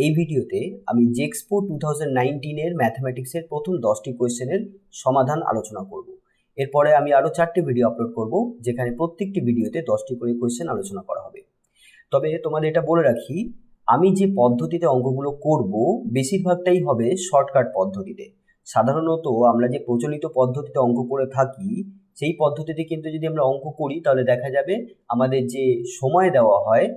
এই ভিডিওতে আমি জেক্সপো 2019 ম্যাথমেটিক্সের প্রথম 10টি কোয়েশ্চেনের সমাধান আলোচনা করব। এরপরে আমি আরও 4টি ভিডিও আপলোড করব, যেখানে প্রত্যেকটি ভিডিওতে 10টি করে কোয়েশ্চেন আলোচনা করা হবে। তবে তোমাদের এটা বলে রাখি, আমি যে পদ্ধতিতে অঙ্কগুলো করব বেশিরভাগটাই হবে শর্টকাট পদ্ধতিতে। সাধারণত আমরা যে প্রচলিত পদ্ধতিতে অঙ্ক করে থাকি সেই পদ্ধতিতে কিন্তু যদি আমরা অঙ্ক করি তাহলে দেখা যাবে আমাদের যে সময় দেওয়া হয়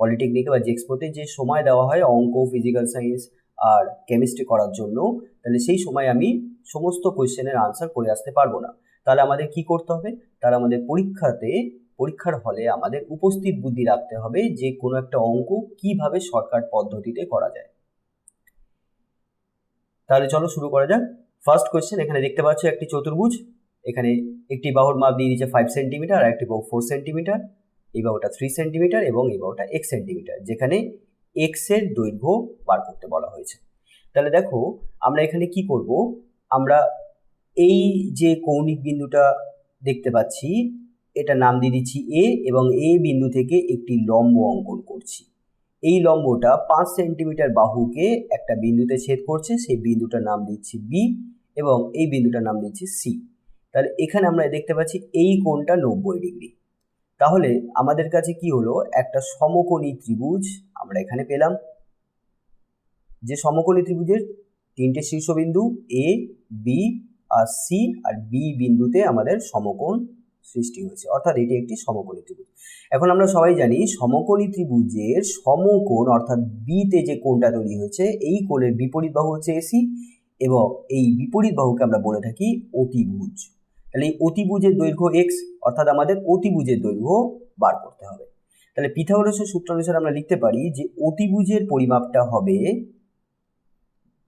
পলিটেকনিকে বা জেক্সপোতে যে সময় দেওয়া হয় অঙ্ক, ফিজিক্যাল সায়েন্স আর কেমিস্ট্রি করার জন্য, তাহলে সেই সময় আমি সমস্ত কোয়েশ্চেনের আনসার করে আসতে পারবো না। তাহলে আমাদের কি করতে হবে? তাহলে আমাদের পরীক্ষার হলে আমাদের উপস্থিত বুদ্ধি রাখতে হবে যে কোনো একটা অঙ্ক কিভাবে শর্টকাট পদ্ধতিতে করা যায়। তাহলে চলো শুরু করা যাক। ফার্স্ট কোয়েশ্চেন, এখানে দেখতে পাচ্ছ একটি চতুর্ভুজ। এখানে একটি বাহুর মাপ দিয়ে দিয়েছে 5 সেন্টিমিটার আর একটি বাহু 4 সেন্টিমিটার। এই বাহুটা 3 সেন্টিমিটার এবং এই বাহুটা x সেন্টিমিটার, যেখানে x এর দৈর্ঘ্য বার করতে বলা হয়েছে। তাহলে দেখো আমরা এখানে কি করব, আমরা এই যে কৌণিক বিন্দুটা দেখতে পাচ্ছি এটা নাম দিয়ে দিচ্ছি a, এবং a বিন্দু থেকে একটি লম্ব অঙ্কন করছি। এই লম্বটা 5 সেন্টিমিটার বাহুকে একটা বিন্দুতে ছেদ করছে, সেই বিন্দুটার নাম দিচ্ছি b এবং এই বিন্দুটার নাম দিচ্ছি c। তাহলে এখানে আমরা দেখতে পাচ্ছি এই কোণটা 90 ডিগ্রি। তাহলে আমাদের কাছে কি হলো, একটা সমকোণী ত্রিভুজ আমরা এখানে পেলাম। যে সমকোণী ত্রিভুজের 3টে শীর্ষবিন্দু a, b R c, R b বিন্দুতে আমাদের সমকোণ সৃষ্টি হয়েছে, অর্থাৎ এটি একটি সমকোণী ত্রিভুজ। এখন আমরা সবাই জানি সমকোণী ত্রিভুজের সমকোণ অর্থাৎ b তে যে কোণটা তৈরি হয়েছে এই কোণের বিপরীত বাহু হচ্ছে ac, এবং এই বিপরীত বাহুকে আমরা বলে থাকি অতিভুজ। তাহলে এই অতিভুজের দৈর্ঘ্য x, অর্থাৎ আমাদের অতিভুজের দৈর্ঘ্য বার করতে হবে। তাহলে পিথাগোরাসের সূত্র অনুসারে আমরা লিখতে পারি যে অতিভুজের পরিমাপটা হবে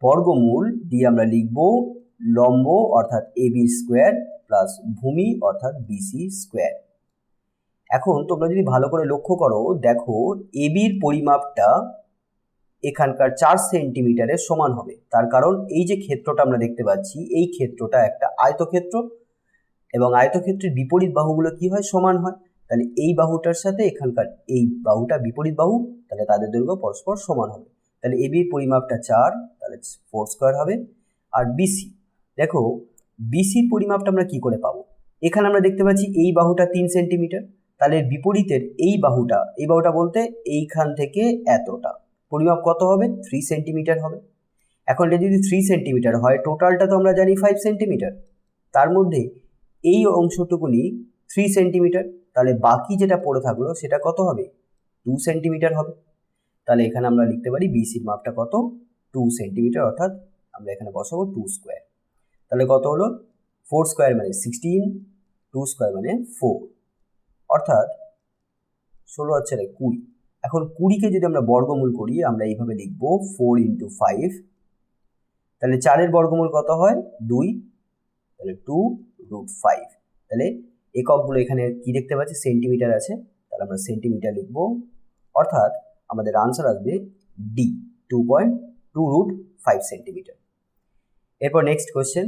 বর্গমূল দিয়ে আমরা লিখব লম্ব অর্থাৎ ab স্কোয়ার প্লাস ভূমি অর্থাৎ bc স্কোয়ার। এখন তোমরা যদি ভালো করে লক্ষ্য করো, দেখো ab এর পরিমাপটা এখানকার 4 সেন্টিমিটারের সমান হবে। তার কারণ এই যে ক্ষেত্রটা আমরা দেখতে পাচ্ছি এই ক্ষেত্রটা একটা আয়তক্ষেত্র, এবং আয়তক্ষেত্রের বিপরীত বাহুগুলো কি হয়, সমান হয়। তাহলে এই বাহুটার সাথে এখানকার এই বাহুটা বিপরীত বাহু, তাহলে তাদের দৈর্ঘ্য পরস্পর সমান হবে। তাহলে ab এর পরিমাপটা 4, তাহলে 4 স্কোয়ার হবে। আর bc, দেখো bc এর পরিমাপটা আমরা কি করে পাবো? এখানে আমরা দেখতে পাচ্ছি এই বাহুটা 3 সেন্টিমিটার, তাহলে বিপরীতের এই বাহুটা বলতে এইখান থেকে এতটা পরিমাপ কত হবে? 3 সেন্টিমিটার হবে। এখন এটা যদি 3 সেন্টিমিটার হয়, টোটালটা তো আমরা জানি 5 সেন্টিমিটার, তার মধ্যে এই অংশটুকুনি 3 সেন্টিমিটার, তাহলে বাকি যেটা পড়ে থাকলো সেটা কত হবে? 2 সেন্টিমিটার হবে। তাহলে এখানে আমরা লিখতে পারি বিসির মাপটা কত? 2 সেন্টিমিটার, অর্থাৎ আমরা এখানে বসাবো 2 স্কোয়ার। তাহলে কত হলো? 4 স্কোয়ার মানে 16, 2 স্কোয়ার মানে 4, অর্থাৎ 16 হচ্ছে 20। এখন 20কে যদি আমরা বর্গমূল করি আমরা এইভাবে লিখব 4 × 5, তাহলে 4-এর বর্গমূল কত হয়? 2, তাহলে 2√5। তাহলে এককগুলো এখানে কি দেখতে পাচ্ছি, সেন্টিমিটার আছে, তাহলে আমরা সেন্টিমিটার লিখব, অর্থাৎ আমাদের আনসার আসবে ডি, 2.2√5 সেন্টিমিটার। এরপর নেক্সট কোয়েশ্চেন,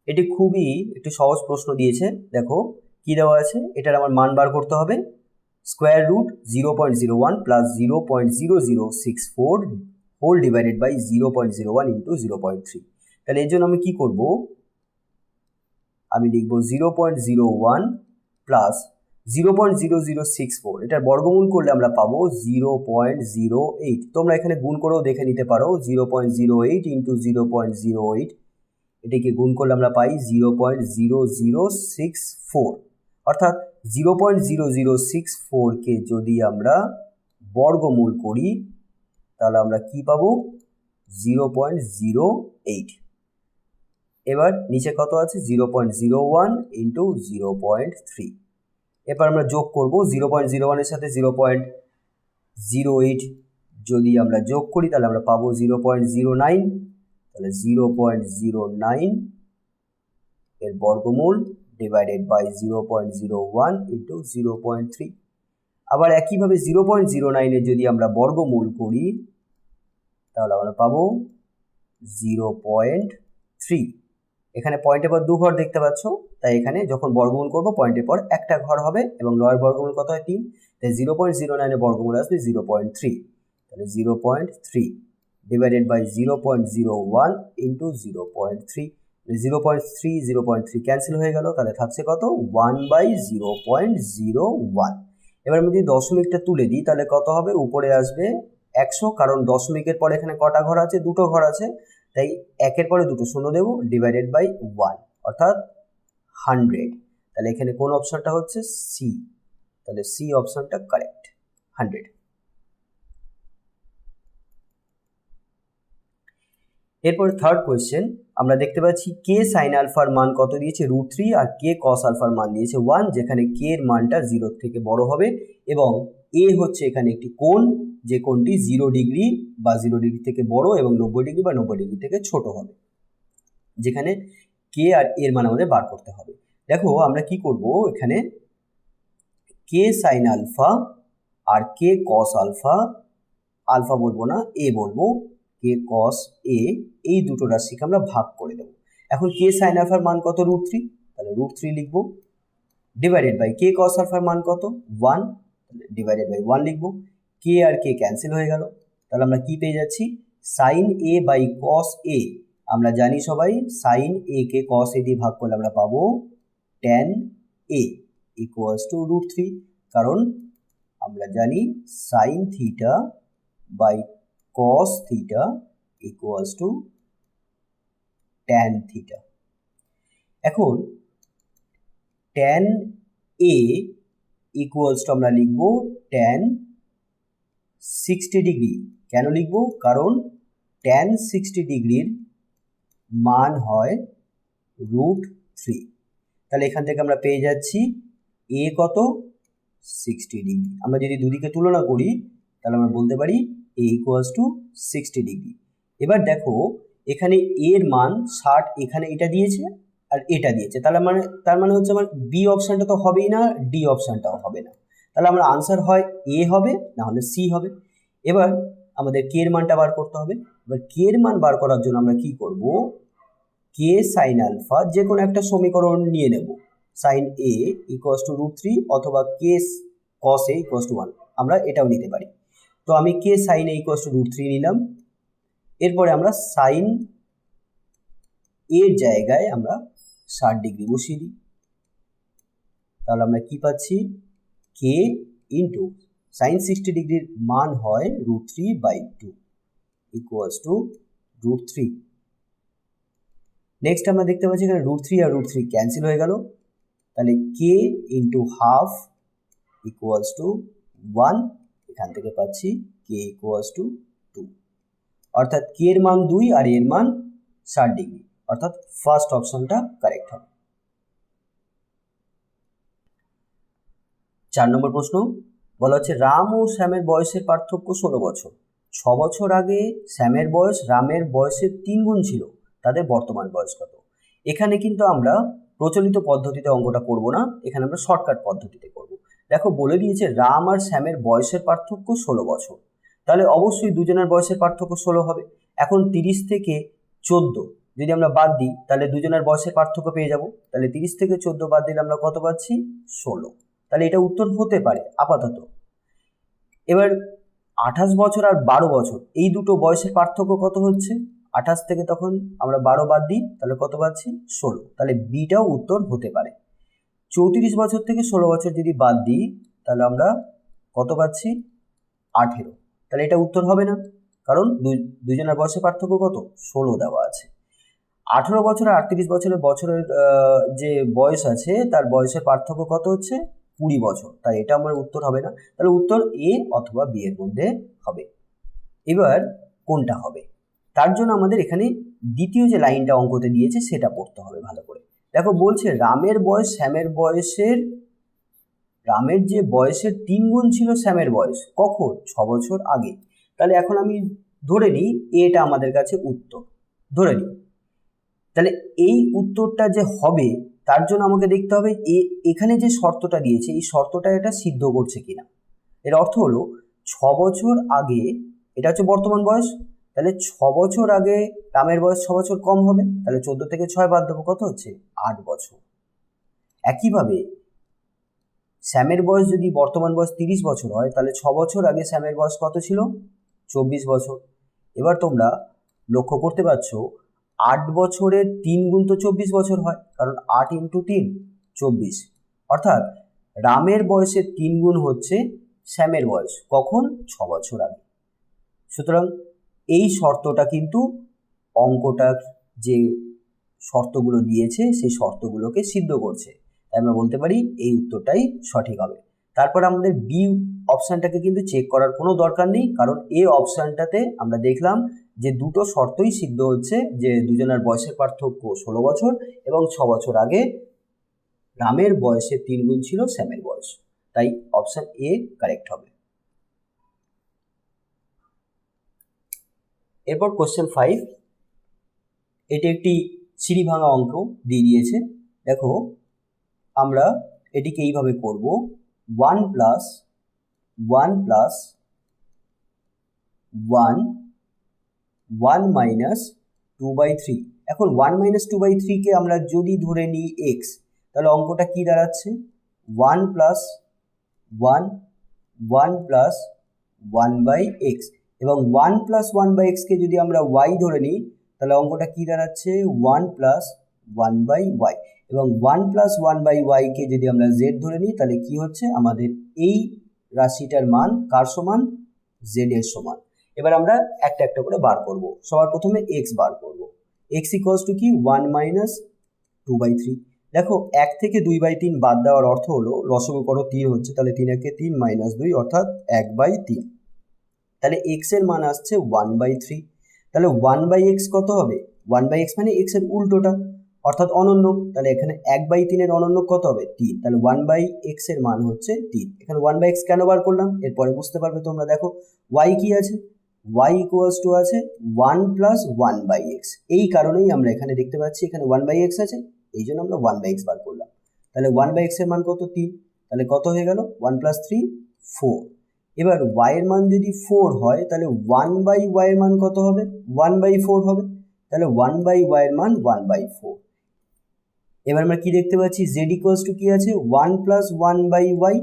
এটি খুবই একটি সহজ প্রশ্ন দিয়েছে। দেখো কি দেওয়া আছে, এটার আমার মান বার করতে হবে। Square root 0.01 plus 0.0064 whole divided by 0.01 into 0.3। তাহলে এর জন্য আমি কি করব, আমি লিখব 0.01 প্লাস 0.0064, এটার বর্গমূল করলে আমরা পাবো 0.08। তোমরা এখানে গুণ করেও দেখে নিতে পারো, 0.08 ইন্টু 0.08, এটাকে গুণ করলে আমরা পাই 0.0064, অর্থাৎ 0.0064কে যদি আমরা বর্গমূল করি তাহলে আমরা কি পাবো? 0.08। এবার নিচে কত আছে? 0.01 ইন্টু 0.3। এবার আমরা যোগ করব 0.01 এর সাথে 0.08 যদি আমরা যোগ করি তাহলে আমরা পাবো 0.09, তাহলে 0.09 এর বর্গমূল ডিভাইডেড বাই 0.01 ইন্টু 0.3। আবার একইভাবে 0.09 এর যদি আমরা বর্গমূল করি তাহলে আমরা পাবো 0.3, এখানে পয়েন্টের পর 2 ঘর দেখতে পাচ্ছ, তাই এখানে যখন বর্গমূল করব পয়েন্টের পর একটা ঘর হবে এবং 9 এর বর্গমূল কত হয় 3, তাই 0.09 এর বর্গমূল আসবে 0.3, তাহলে 0.3 ডিভাইডেড বাই 0.01 ইন্টু 0.3, 0.3 ক্যান্সেল হয়ে গেল, তাহলে থাকছে কত 1/0.01। এবার আমি যদি দশমিকটা তুলে দিই তাহলে কত হবে, উপরে আসবে 100, কারণ দশমিকের পরে এখানে কটা ঘর আছে, দুটো ঘর আছে, তাই একের পরে দুটো শূন্য দেবো, ডিভাইডেড বাই 1 অর্থাৎ 100। তাহলে এখানে কোন অপশনটা হচ্ছে সি, তাহলে সি অপশনটা কারেক্ট 100। এরপর থার্ড কোয়েশ্চেন আমরা দেখতে পাচ্ছি কে সাইন আলফার মান কত দিয়েছে √3 আর কে কস আলফার মান দিয়েছে 1, যেখানে কে এর মানটা 0 থেকে বড় হবে এবং এ হচ্ছে এখানে একটি কোণ, যে কোণটি 0 ডিগ্রি বা 0 ডিগ্রি থেকে বড় এবং 90 ডিগ্রি বা 90 ডিগ্রি থেকে ছোট হবে, যেখানে কে আর এর মান আমাদের বার করতে হবে। দেখো আমরা কি করব, এখানে কে সাইন আলফা আর কে কস আলফা, আলফা বলবো না এ বলবো, কে কস এ, এই দুটো রাশিকে আমরা ভাগ করে দেবো। এখন কে সাইন আলফার মান কত √3, তাহলে √3 লিখবো, ডিভাইডেড বাই কে কস আলফার মান কত 1, ডিভাইডেড বাই 1 লিখবো। কে আর কে ক্যান্সেল হয়ে গেল, তাহলে আমরা কি পেয়ে যাচ্ছি সাইন এ বাই কস এ, আমরা জানি সবাই সাইন এ কে কস এ দিয়ে ভাগ করলে আমরা পাবো ট্যান এ ইকুয়ালস টু √3, কারণ আমরা জানি sine theta by cos theta equals to tan theta। এখন tan A equals to আমরা লিখব tan 60 ডিগ্রি। কেন লিখব, কারণ tan 60 ডিগ্রির মান হয় √3, তাহলে এখান থেকে আমরা পেয়ে যাচ্ছি A কত 60 ডিগ্রি। আমরা যদি দুদিকে তুলনা করি তাহলে আমরা বলতে পারি A equals to 60 ডিগ্রি। এবার দেখো এখানে এর মান 60, এখানে এটা দিয়েছে আর এটা দিয়েছে, তার মানে হচ্ছে আমার বি অপশনটা তো হবেই না, ডি অপশনটাও হবে না, তাহলে আমার আনসার হয় এ হবে, না হলে সি হবে। এবার আমাদের কে এর মানটা বার করতে হবে। এবার কে এর মান বার করার জন্য আমরা কি করব, কে সাইন আলফা যে কোনো একটা সমীকরণ নিয়ে নেব, সাইন এ ইকুয়ালস টু √3 অথবা কে কস এ ইকুয়ালস টু 1, আমরা এটাও নিতে পারি। তো আমি কে সাইন এ ইকুয়ালস টু √3 নিলাম, এরপরে আমরা সাইন এর জায়গায় আমরা 60 ডিগ্রি বসিয়ে দিই, তাহলে আমরা কি পাচ্ছি কে ইন্টু সাইন 60 ডিগ্রির মান হয় √3/2 ইকুয়ালস টু √3। নেক্সট আমরা দেখতে পাচ্ছি এখানে √3 আর √3 ক্যান্সেল হয়ে গেল, তাহলে কে ইন্টু হাফ ইকুয়ালস টু 1, এখান থেকে পাচ্ছি কে ইকুয়ালস টু 2, অর্থাৎ কে এর মান 2 আর এর মান 60 ডিগ্রি, অর্থাৎ ফার্স্ট অপশনটা কারেক্ট হবে। 4 নম্বর প্রশ্ন বলা হচ্ছে রাম ও শ্যামের বয়সের পার্থক্য 16 বছর। 6 বছর আগে শ্যামের বয়স রামের বয়সের 3 গুণ ছিল, তাদের বর্তমান বয়স কত। এখানে কিন্তু আমরা প্রচলিত পদ্ধতিতে অঙ্কটা করব না, এখানে আমরা শর্টকাট পদ্ধতিতে করব। দেখো বলে দিয়েছে রাম আর শ্যামের বয়সের পার্থক্য 16 বছর, তাহলে অবশ্যই দুজনের বয়সের পার্থক্য 16 হবে। এখন 30 থেকে 14 যদি আমরা বাদ দিই তাহলে দুজনের বয়সের পার্থক্য পেয়ে যাব, তাহলে 30 থেকে 14 বাদ দিলে আমরা কত পাচ্ছি 16, তাহলে এটা উত্তর হতে পারে আপাতত। এবার 28 বছর আর 12 বছর এই দুটো বয়সের পার্থক্য কত হচ্ছে, 28 থেকে তখন আমরা 12 বাদ দিই তাহলে কত পাচ্ছি 16, তাহলে বিটাও উত্তর হতে পারে। 34 বছর থেকে 16 বছর যদি বাদ দিই তাহলে আমরা কত পাচ্ছি 18, তাহলে এটা উত্তর হবে না, কারণ দুজনের বয়সের পার্থক্য কত 16 দেওয়া আছে। 18 বছর আর 38 বছরের যে বয়স আছে তার বয়সের পার্থক্য কত হচ্ছে 20 বছর, তাই এটা আমার উত্তর হবে না, তাহলে উত্তর এ অথবা বি এর মধ্যে হবে। এবার কোনটা হবে, তার জন্য আমাদের এখানে দ্বিতীয় যে লাইনটা অঙ্কতে দিয়েছে সেটা পড়তে হবে ভালো করে। দেখো বলছে রামের বয়স রামের যে বয়সের 3 গুণ ছিল শ্যামের বয়স, কখন 6 বছর আগে, তাহলে এখন আমি ধরে নিই এটা আমাদের কাছে উত্তর ধরে নিই, তাহলে এই উত্তরটা যে হবে তার জন্য আমাকে দেখতে হবে এখানে যে শর্তটা দিয়েছে এই শর্তটা এটা সিদ্ধ করছে কিনা। এর অর্থ হলো 6 বছর আগে, এটা হচ্ছে বর্তমান বয়স, তাহলে 6 বছর আগে রামের বয়স 6 বছর কম হবে, তাহলে 14 থেকে 6 বাদ দেবো, কত হচ্ছে 8 বছর। একইভাবে শ্যামের বয়স যদি বর্তমান বয়স 30 বছর হয়, তাহলে 6 বছর আগে শ্যামের বয়স কত ছিল, 24 বছর। এবার তোমরা লক্ষ্য করতে পারছো 8 বছরের 3 গুণ তো 24 বছর হয়, কারণ 8 × 3 24, অর্থাৎ রামের বয়সের 3 গুণ হচ্ছে শ্যামের বয়স, কখন, 6 বছর আগে। সুতরাং এই শর্তটা কিন্তু অঙ্কটার যে শর্তগুলো দিয়েছে সেই শর্তগুলোকে সিদ্ধ করছে, তাই আমরা বলতে পারি এই উত্তরটাই সঠিক হবে। তারপর আমাদের বি অপশানটাকে কিন্তু চেক করার কোনো দরকার নেই, কারণ এ অপশানটাতে আমরা দেখলাম যে দুটো শর্তই সিদ্ধ হচ্ছে, যে দুজনের বয়সের পার্থক্য 16 বছর এবং 6 বছর আগে রামের বয়সের 3 গুণ ছিল শ্যামের বয়স, তাই অপশান এ কারেক্ট হবে। এরপর কোশ্চেন 5, এটি একটি সিঁড়ি ভাঙা অঙ্ক দিয়ে দিয়েছে। দেখো আমরা এটিকে এইভাবে করব, 1 + 1 + 1 1 - 2/3। এখন 1 - 2/3 কে আমরা যদি ধরে নিই x, তাহলে অঙ্কটা কি দাঁড়াচ্ছে, 1 + 1 1 + 1/x, এবং 1 + 1/x কে যদি আমরা y ধরে নিই, তাহলে অঙ্কটা কি দাঁড়াচ্ছে, 1 + 1/y, এবং 1 + 1/y কে যদি আমরা z ধরে নিই, তাহলে কি হচ্ছে, আমাদের এই রাশিটার মান কার সমান, z এর সমান। এবার আমরা একটা একটা করে বার করব। সবার প্রথমে x বার করব। x = কি, 1 - 2/3। দেখো 1 থেকে 2/3 বাদ দেওয়ার অর্থ হলো লসাগু করো 3 হচ্ছে, তাহলে 3 × 3 - 2 অর্থাৎ 1/3। তাহলে x এর মান আসছে 1/3। তাহলে 1/x কত হবে, 1/x মানে x এর উল্টোটা অর্থাৎ অনন্যক, তাহলে এখানে 1/3 এর অনন্যক কত হবে, 3। তাহলে 1/x এর মান হচ্ছে 3। এখানে 1/x কেন বার করলাম এরপরে বুঝতে পারবে তোমরা। দেখো y কি আছে, y = আছে 1 + 1/x, এই কারণেই আমরা এখানে দেখতে পাচ্ছি এখানে 1/x আছে, এই জন্য আমরা 1/x বার করলাম। তাহলে 1/x এর মান কত, 3। তাহলে কত হয়ে গেল, 1 + 3 4। এবার y এর মান যদি 4 হয়, তাহলে 1/y এর মান কত হবে, 1/4 হবে। তাহলে 1/y এর মান 1/4। এবার আমরা কি দেখতে পাচ্ছি, z = কি আছে, 1 + 1/y।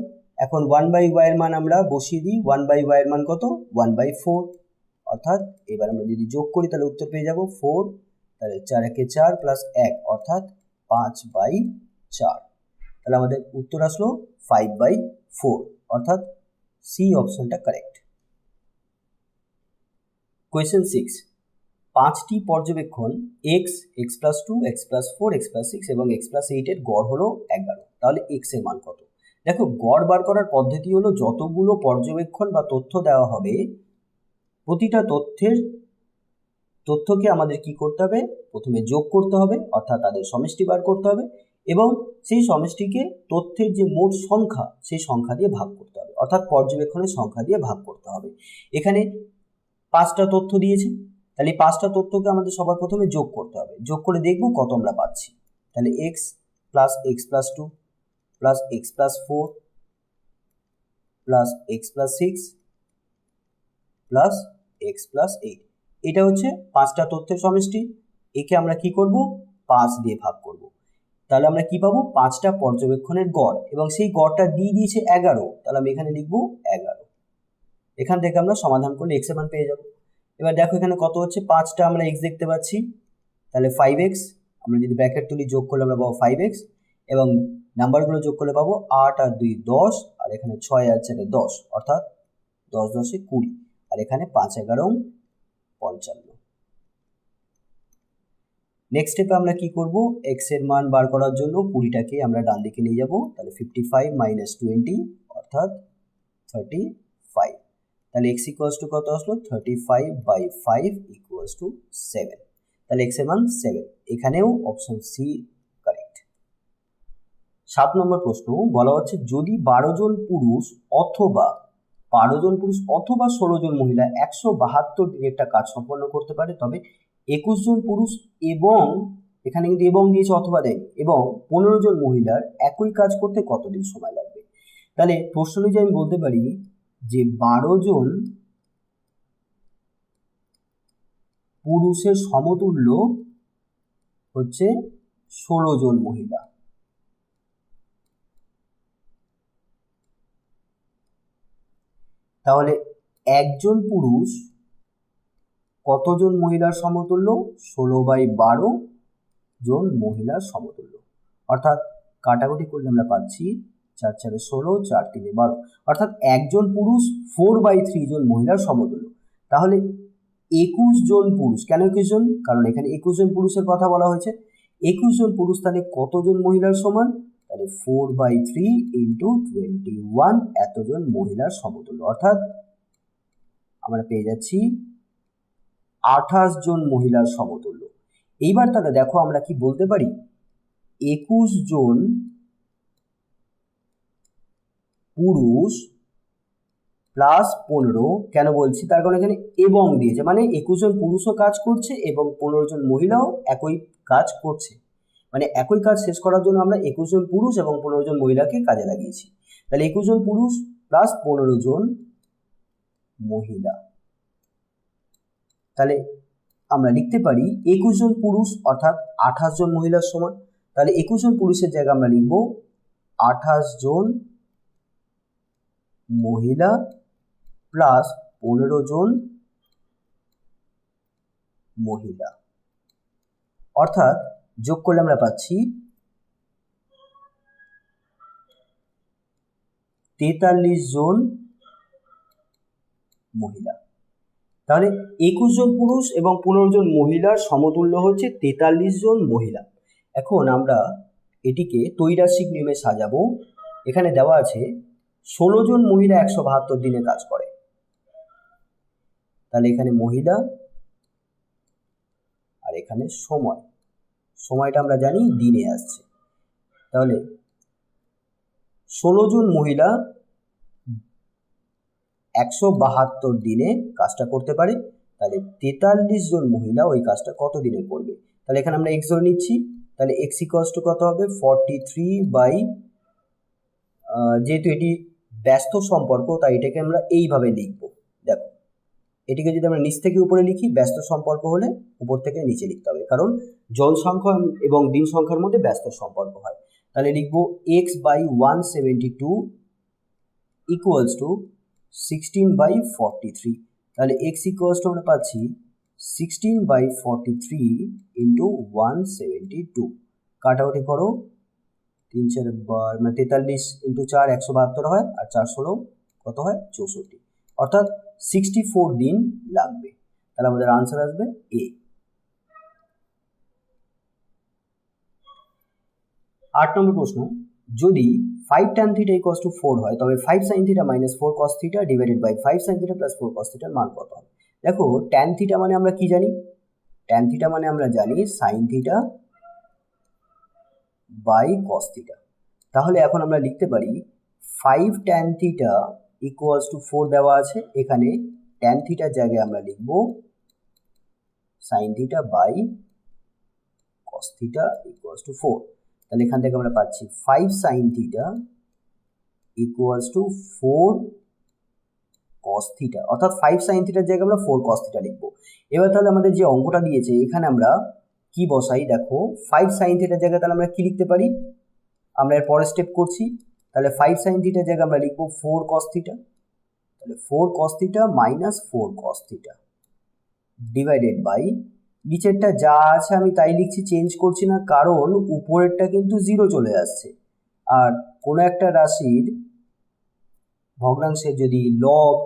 এখন 1/y এর মান আমরা বসিয়ে দিই, 1/y এর মান কত, 1/4, অর্থাৎ এবার আমরা যদি যোগ করি তাহলে উত্তর পেয়ে যাব 4। তাহলে 4 × 4 + 1 অর্থাৎ 5/4। তাহলে আমাদের উত্তর আসলো 5/4, অর্থাৎ সি অপশনটা কারেক্ট। কোয়েশ্চেন 6, 5টি পর্যবেক্ষণ x, x + 2, x + 4, x + 6 এবং x + 8 এর গড় হলো 11। তাহলে x এর মান কত। দেখো গড় বার করার পদ্ধতি হলো যতগুলো পর্যবেক্ষণ বা তথ্য দেওয়া হবে, প্রতিটা তথ্যকে আমাদের কি করতে হবে, প্রথমে যোগ করতে হবে, অর্থাৎ তাদের সমষ্টি বার করতে হবে, এবং সেই সমষ্টিকে তথ্যের যে মোট সংখ্যা সেই সংখ্যা দিয়ে ভাগ করতে হবে, অর্থাৎ পর্যবেক্ষণের সংখ্যা দিয়ে ভাগ করতে হবে। এখানে 5টা তথ্য দিয়েছে, তাহলে এই 5টা তথ্যকে আমাদের সবার প্রথমে যোগ করতে হবে। যোগ করে দেখব কত আমরা পাচ্ছি। তাহলে x + x + 2 + x + 4 + x + 6 + x + 8, এটা হচ্ছে 5টা তথ্যের সমষ্টি। একে আমরা কি করব, 5 দিয়ে ভাগ করব। তাহলে আমরা কি পাবো, 5টা পর্যবেক্ষণের গড়, এবং সেই গড়টা দিয়ে দিয়েছে 11, তাহলে আমি এখানে লিখবো 11। এখান থেকে আমরা সমাধান করলে x এর মান পেয়ে যাব। এবার দেখো এখানে কত হচ্ছে, 5টা আমরা x দেখতে পাচ্ছি, তাহলে 5x, আমরা যদি ব্র্যাকেট তুলি যোগ করলে আমরা পাবো 5x, এবং নাম্বারগুলো যোগ করলে পাবো 8 আর 2 10, আর এখানে 6 আর 4 10, অর্থাৎ 10 × 10 = 20, আর এখানে 5 × 11 = 55। নেক্সট স্টেপে আমরা কি করব, x এর মান বার করার জন্য 20টাকে আমরা ডান দিকে নিয়ে যাব, তাহলে 55 - 20 অর্থাৎ 35। তাহলে x = কত আসলো, 35/5 = 7। তাহলে x এর মান 7, এখানেও অপশন সি কারেক্ট। 7 নম্বর প্রশ্ন বলা হচ্ছে, যদি 12 জন পুরুষ অথবা 16 জন মহিলা 172 দিন একটা কাজ সম্পন্ন করতে পারে, তবে 21 জন পুরুষ এবং, এখানে কিন্তু এবং দিয়েছে অথবা দেয়নি, এবং 15 জন মহিলার একই কাজ করতে কতদিন সময় লাগবে। তাহলে প্রশ্ন অনুযায়ী আমি বলতে পারি যে 12 জন পুরুষের সমতুল্য হচ্ছে 16 জন মহিলা। তাহলে একজন পুরুষ কতজন মহিলার সমতুল্য? 16/12 জন মহিলার সমতুল্য। অর্থাৎ কাটাকুটি করলে আমরা পাচ্ছি 4 4 16, 4 3 12, অর্থাৎ একজন পুরুষ 4/3 জন মহিলার সমতুল্য। তাহলে 21 জন পুরুষ, কেন 21 জন? কারণ এখানে 21 জন পুরুষের কথা বলা হয়েছে। 21 জন পুরুষ তাহলে কতজন মহিলার সমান? তাহলে 4/3 × 21 এতজন মহিলার সমতুল্য। অর্থাৎ আমরা পেয়ে যাচ্ছি 28 জন মহিলার সমতুল্য। এইবার তাহলে দেখো আমরা কি বলতে পারি, 21 জন পুরুষ প্লাস 15, কেন বলছি তার কারণ এখানে এবং দিয়েছে, মানে 21 জন পুরুষও কাজ করছে এবং 15 জন মহিলাও একই কাজ করছে, মানে একই কাজ শেষ করার জন্য আমরা 21 জন পুরুষ এবং 15 জন মহিলাকে কাজে লাগিয়েছি। তাহলে 21 জন পুরুষ প্লাস 15 জন মহিলা। তাহলে আমরা লিখতে পারি 21 জন পুরুষ অর্থাৎ 28 জন মহিলার সমান। তাহলে 21 জন পুরুষের জায়গায় আমরা লিখব 28 জন মহিলা প্লাস 15 জন মহিলা, অর্থাৎ যোগ করলে আমরা পাচ্ছি 43 জন মহিলা। তাহলে 21 জন পুরুষ এবং 15 জন মহিলার সমতুল্য হচ্ছে 43 জন মহিলা। এখন আমরা এটিকে ত্রৈরাশিক নিয়মে সাজাবো। এখানে দেওয়া আছে 16 জন মহিলা 172 দিনে কাজ করে। তাহলে এখানে মহিলা আর এখানে সময়টা আমরা জানি দিনে আসছে। তাহলে 16 জন মহিলা 172 দিনে কাজটা করতে পারে। তাহলে 43 জন মহিলা ওই কাজটা কত দিনে করবে? তাহলে এখানে আমরা x ধরে নিচ্ছি। তাহলে x = কত হবে? 43 যেহেতু এটি ব্যস্ত সম্পর্ক তাই এটাকে আমরা এইভাবে লিখব। দেখো, এটিকে যদি আমরা নিচ থেকে উপরে লিখি, ব্যস্ত সম্পর্ক হলে উপর থেকে নিচে লিখতে হবে, কারণ জন সংখ্যা এবং দিন সংখ্যার মধ্যে ব্যস্ত সম্পর্ক হয়। তাহলে লিখব x/172 = 16/43। তাহলে x = আমরা পাচ্ছি 16/43 × 172। কাটাকুটি করো, 3 4 12, মানে 43 × 4 172 হয়, আর 4 16 কত হয়? 64, অর্থাৎ 64 দিন লাগবে। তাহলে আমাদের আনসার আসবে এ। 8 নম্বর প্রশ্ন, যদি 5 tan θ = 4 হয় তবে 5 sin θ - 4 cos θ / 5 sin θ + 4 cos θ এর মান কত হবে? দেখো, tan θ মানে আমরা কি জানি? tan θ মানে আমরা জানি sin θ / cos θ। তাহলে এখন আমরা লিখতে পারি 5 tan θ = 4 দেওয়া আছে, এখানে tan θ এর জায়গায় আমরা লিখব sin θ / cos θ = 4। তাহলে এখান থেকে আমরা পাচ্ছি 5 sin θ = 4 cos θ, অর্থাৎ 5 sin θ এর জায়গায় আমরা 4 cos θ লিখব। এবার তাহলে আমাদের যে অঙ্কটা দিয়েছে এখানে আমরা কি বসাই? দেখো, 5 sin θ এর জায়গায় তাহলে আমরা কি লিখতে পারি? আমরা এর পরের স্টেপ করছি। তাহলে 5 sin θ এর জায়গায় আমরা লিখব 4 cos θ। তাহলে 4 cos θ - 4 cos θ ডিভাইডেড বাই নিচেরটা যা আছে আমি তাই লিখছি, চেঞ্জ করছি না, কারণ উপরেরটা কিন্তু 0 চলে আসছে। আর কোনো একটা রাশির ভগ্নাংশের যদি লব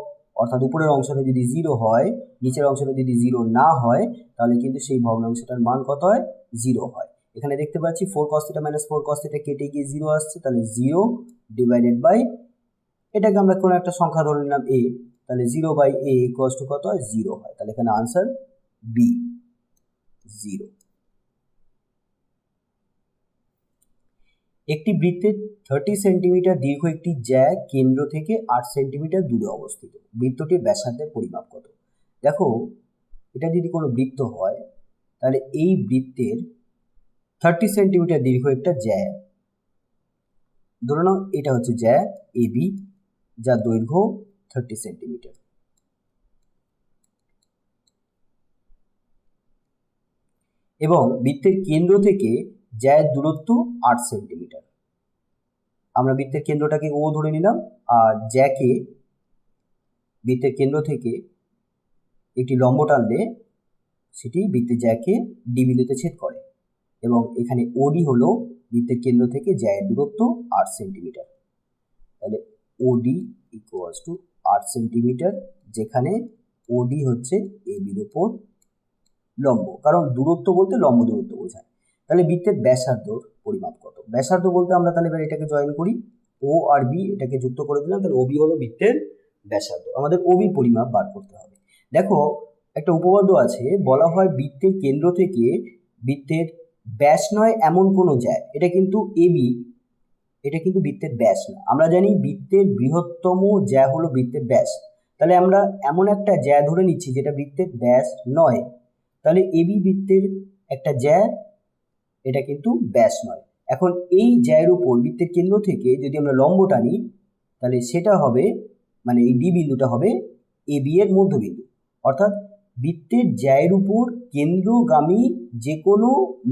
অর্থাৎ উপরের অংশটা যদি 0 হয়, নিচের অংশটা যদি 0 না হয়, তাহলে কিন্তু সেই ভগ্নাংশটার মান কত হয়? 0 হয়। এখানে দেখতে পাচ্ছি 4 cos θ - 4 cos θ কেটে গিয়ে 0 আসছে, তাহলে 0 ডিভাইডেড বাই এটাকে আমরা কোনো একটা সংখ্যা ধরে নিলাম a, তাহলে 0/a = কত হয়? 0 হয়। তাহলে এখানে আনসার বি, 0। একটি বৃত্তের 30 সেন্টিমিটার দীর্ঘ একটি জ্যা কেন্দ্র থেকে 8 সেন্টিমিটার দূরে অবস্থিত। বৃত্তটির ব্যাসার্ধের পরিমাপ কত? দেখো, এটা যদি কোনো বৃত্ত হয় তাহলে এই বৃত্তের 30 সেন্টিমিটার দীর্ঘ একটা জ্যা, ধরে নাও এটা হচ্ছে জ্যা AB, যার দৈর্ঘ্য 30 সেন্টিমিটার। এবং বৃত্তের কেন্দ্র থেকে জ্যায়ের দূরত্ব 8 সেন্টিমিটার। আমরা বৃত্তের কেন্দ্রটাকে ও ধরে নিলাম, আর জ্যাকে বৃত্তের কেন্দ্র থেকে একটি লম্ব টানলে সেটি বৃত্তের জ্যাকে ডি বিন্দুতে ছেদ করে, এবং এখানে ওডি হলো বৃত্তের কেন্দ্র থেকে জ্যায়ের দূরত্ব 8 সেন্টিমিটার। তাহলে ওডি ইকুয়ালস টু 8 সেন্টিমিটার, যেখানে ওডি হচ্ছে এবির উপর লম্ব, কারণ দূরত্ব বলতে লম্ব দূরত্ব বোঝায়। তাহলে বৃত্তের ব্যাসার্ধর পরিমাপ কত? ব্যাসার্ধ বলতে আমরা তাহলে এবার এটাকে জয়েন করি, ও আর বি এটাকে যুক্ত করে দিলাম, তাহলে ওবি হলো বৃত্তের ব্যাসার্ধ। আমাদের ওবি পরিমাপ বার করতে হবে। দেখো একটা উপপাদ্য আছে, বলা হয় বৃত্তের কেন্দ্র থেকে বৃত্তের ব্যাস নয় এমন কোনো জ্যা, এটা কিন্তু এবি, এটা কিন্তু বৃত্তের ব্যাস না। আমরা জানি বৃত্তের বৃহত্তম জ্যা হলো বৃত্তের ব্যাস, তাহলে আমরা এমন একটা জ্যা ধরে নিচ্ছি যেটা বৃত্তের ব্যাস নয়, তাহলে এবি বৃত্তের একটা জ্যা, এটা কিন্তু ব্যাস নয়। এখন এই জ্যায়ের উপর বৃত্তের কেন্দ্র থেকে যদি আমরা লম্ব টানি, তাহলে সেটা হবে, মানে এই ডি বিন্দুটা হবে এবি এর মধ্যবিন্দু। অর্থাৎ বৃত্তের জ্যায়ের উপর কেন্দ্রগামী যে কোনো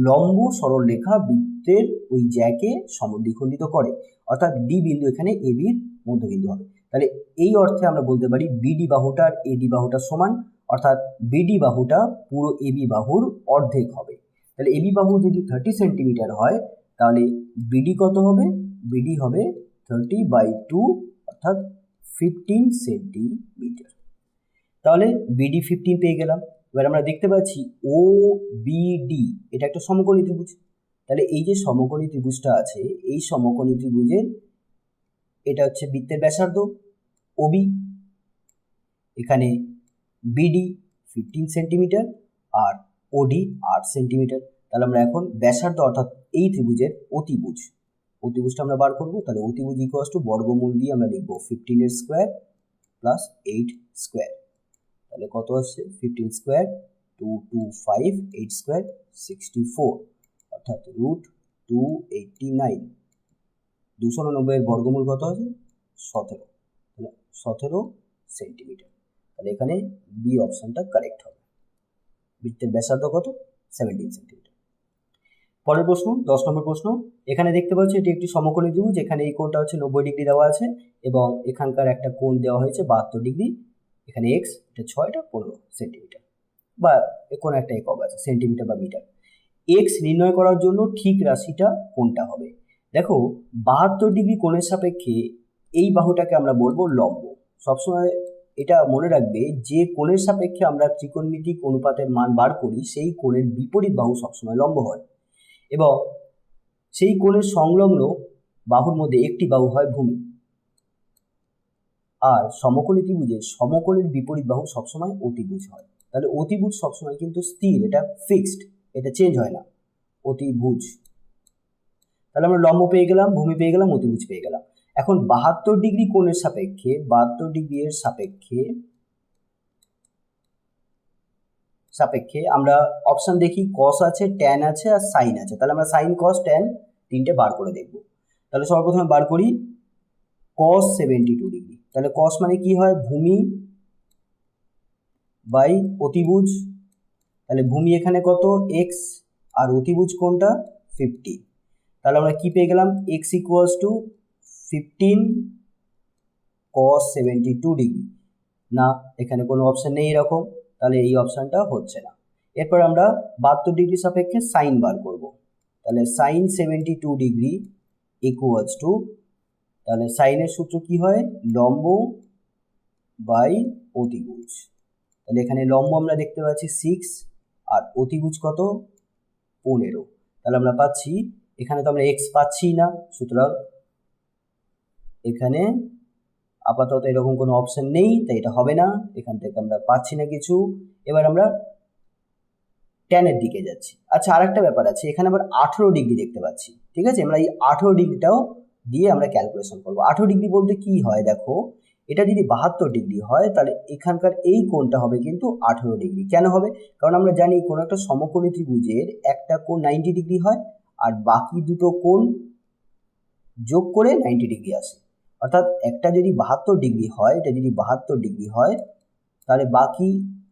লম্ব সরলরেখা বৃত্তের ওই জ্যাকে সমদ্বিখণ্ডিত করে, অর্থাৎ ডি বিন্দু এখানে এবির মধ্যবিন্দু হবে। তাহলে এই অর্থে আমরা বলতে পারি বিডি বাহুটা আর এডি বাহুটা সমান, অর্থাৎ বিডি বাহুটা পুরো এবি বাহুর অর্ধেক হবে। তাহলে এবি বাহু যদি 30 সেন্টিমিটার হয়, তাহলে বিডি কত হবে? বিডি হবে 30/2, অর্থাৎ 15 সেন্টিমিটার। তাহলে বিডি 15 পেয়ে গেলাম। এবার আমরা দেখতে পাচ্ছি ও বিডি এটা একটা সমকোণী ত্রিভুজ। তাহলে এই যে সমকোণী ত্রিভুজটা আছে, এই সমকোণী ত্রিভুজের এটা হচ্ছে বৃত্তের ব্যাসার্ধ ওবি, এখানে বিডি 15 সেন্টিমিটার আর ওডি 8 সেন্টিমিটার। তাহলে আমরা এখন ব্যাসার্ধ অর্থাৎ এই ত্রিভুজের অতিভুজটা আমরা বার করবো। তাহলে অতিভুজ ইকুয়ালস টু বর্গমূল দিয়ে আমরা লিখবো 15 এর স্কোয়ার প্লাস 8 স্কোয়ার। তাহলে কত আসছে? 15 স্কোয়ার 225, 8 স্কোয়ার 64, অর্থাৎ √289। 290 এর বর্গমূল কত আছে? 17। তাহলে 17 সেন্টিমিটার। তাহলে এখানে বি অপশনটা কারেক্ট হবে। বৃত্তের ব্যাসার্ধ কত? 17 সেন্টিমিটার। পরের প্রশ্ন 10 নম্বর প্রশ্ন। এখানে দেখতে পাচ্ছি এটি একটি সমকোণী ত্রিভুজ, এখানে এই কোণটা হচ্ছে 90 ডিগ্রি দেওয়া আছে, এবং এখানকার একটা কোণ দেওয়া হয়েছে 72 ডিগ্রি। এখানে এক্স, এটা 6, এটা 15 সেন্টিমিটার, বা কোনো একটা একক আছে, সেন্টিমিটার বা মিটার। এক্স নির্ণয় করার জন্য ঠিক রাশিটা কোনটা হবে? দেখো 72 ডিগ্রি কোণের সাপেক্ষে এই বাহুটাকে আমরা বলবো লম্ব। সবসময় এটা মনে রাখবে, যে কোণের সাপেক্ষে আমরা ত্রিকোণমিতিক অনুপাতের মান বার করি, সেই কোণের বিপরীত বাহু সবসময় লম্ব হয়, এবং সেই কোণের সংলগ্ন বাহুর মধ্যে একটি বাহু হয় ভূমি। আর সমকোণী ত্রিভুজের সমকোণের বিপরীত বাহু সবসময় অতিভুজ হয়। তাহলে অতিভুজ সবসময় কিন্তু স্থির, এটা ফিক্সড, এটা চেঞ্জ হয় না, অতিভুজ। তাহলে আমরা লম্ব পেয়ে গেলাম, ভূমি পেয়ে গেলাম, অতিভুজ পেয়ে গেলাম। এখন 72 ডিগ্রি কোণের সাপেক্ষে 72 ডিগ্রি এর সাপেক্ষে আমরা অপশন দেখি, কস আছে, ট্যান আছে আর সাইন আছে। তাহলে আমরা সাইন কস ট্যান তিনটে বার করে দেখব। তাহলে সর্বপ্রথমে বার করি কস 72 ডিগ্রি। তাহলে কস মানে কি হয়? ভূমি বাই অতিভুজ। তাহলে ভূমি এখানে কত? এক্স, আর অতিভুজ কোনটা? 50। তাহলে আমরা কি পেয়ে গেলাম? X equals to 15 cos 72 degree. না, এখানে কোনো অপশন নেই এরকম, তাহলে এই অপশনটা হচ্ছে না। এরপর আমরা 72 ডিগ্রি সাপেক্ষে সাইন বার করব। তাহলে সাইন 72 ডিগ্রি ইকুয়ালস টু, তাহলে সাইনের সূত্র কি হয়? লম্ব বাই অতিভুজ। তাহলে এখানে লম্ব আমরা দেখতে পাচ্ছি 6, আর অতিভুজ কত? 15। তাহলে আমরা পাচ্ছি, এখানে তো আমরা এক্স পাচ্ছি না, সুতরাং এখানে আপাতত এরকম কোনো অপশন নেই, তাই এটা হবে না। এখান থেকে আমরা পাচ্ছি না কিছু। এবার আমরা ট্যানের দিকে যাচ্ছি। আচ্ছা, আরেকটা ব্যাপার আছে, এখানে আবার 18 ডিগ্রি দেখতে পাচ্ছি। ঠিক আছে, আমরা এই 18 ডিগ্রিটাও দিয়ে আমরা ক্যালকুলেশন করবো। 18 ডিগ্রি বলতে কি হয়? দেখো, এটা যদি 72 ডিগ্রি হয়, তাহলে এখানকার এই কোণটা হবে কিন্তু 18 ডিগ্রি। কেন হবে? কারণ আমরা জানি কোনো একটা সমকোণী ত্রিভুজের একটা কোণ 90 ডিগ্রি হয়, আর বাকি দুটো কোণ যোগ করে 90 ডিগ্রি আসে। অর্থাৎ একটা যদি 72 ডিগ্রি হয়, এটা যদি 72 ডিগ্রি হয়, তাহলে বাকি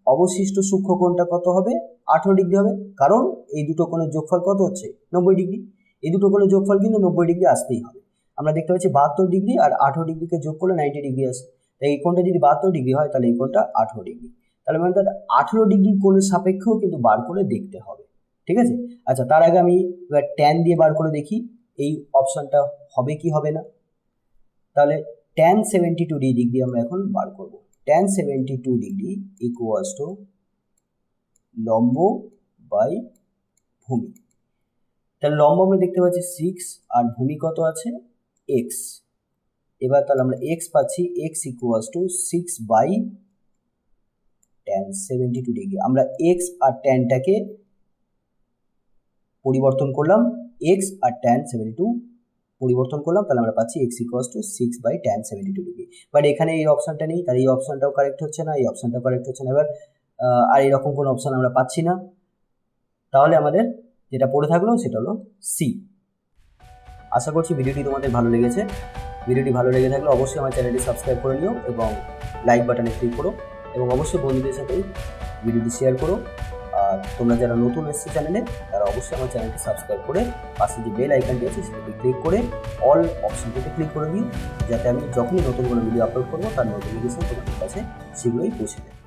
অবশিষ্ট সূক্ষ্ম কোণটা কত হবে? 18 ডিগ্রি হবে, কারণ এই দুটো কোণের যোগফল কত হচ্ছে? 90 ডিগ্রি। এই দুটো কোণের যোগফল কিন্তু 90 ডিগ্রি আসতেই হবে। আমরা দেখতে পাচ্ছি 72 ডিগ্রি আর 18 ডিগ্রিকে যোগ করলে 90 ডিগ্রি আসে। তাই এই কোণটা যদি 72 ডিগ্রি হয় তাহলে এই কোণটা 18 ডিগ্রি। তাহলে মানে তার 18 ডিগ্রি কোণের সাপেক্ষেও কিন্তু বার করে দেখতে হবে। ঠিক আছে? আচ্ছা, তার আগে আমি এবার ট্যান দিয়ে বার করে দেখি এই অপশনটা হবে কি হবে না। তাহলে tan 72 ডিগ্রি আমরা এখন বার করব। tan 72 ডিগ্রি ইকুয়ালস টু লম্ব বাই ভূমি। তাহলে লম্ব আমরা দেখতে পাচ্ছি 6 আর ভূমি কত আছে? x। এবার তাহলে আমরা x পাচ্ছি, x equals to 6 by tan 72 degree. আমরা x আর ট্যানটাকে পরিবর্তন করলাম, x আর tan 72 পরিবর্তন করলাম, তাহলে আমরা পাচ্ছি x equals to 6 by tan 72 degree. But এখানে এই অপশনটা নেই, তাহলে এই অপশনটাও কারেক্ট হচ্ছে না, এই অপশনটাও কারেক্ট হচ্ছে না। এবার আর এরকম কোনো অপশন আমরা পাচ্ছি না, তাহলে আমাদের যেটা পড়ে থাকলো সেটা হলো সি। আশা করছি ভিডিওটি তোমাদের ভালো লেগেছে। ভিডিওটি ভালো লেগে থাকলে অবশ্যই আমার চ্যানেলটি সাবস্ক্রাইব করে নিও এবং লাইক বাটনে ক্লিক করো এবং অবশ্যই বন্ধুদের সাথে ভিডিওটি শেয়ার করো। আর তোমরা যারা নতুন এসেছো চ্যানেলে তারা অবশ্যই আমার চ্যানেলটি সাবস্ক্রাইব করে পাশে যে বেল আইকনটি আছে সেটাতে ক্লিক করে অল অপশনটিতে ক্লিক করে দিও, যাতে আমি যখনই নতুন কোনো ভিডিও আপলোড করবো তার নোটিফিকেশন তোমাদের কাছে শীঘ্রই পৌঁছে যায়।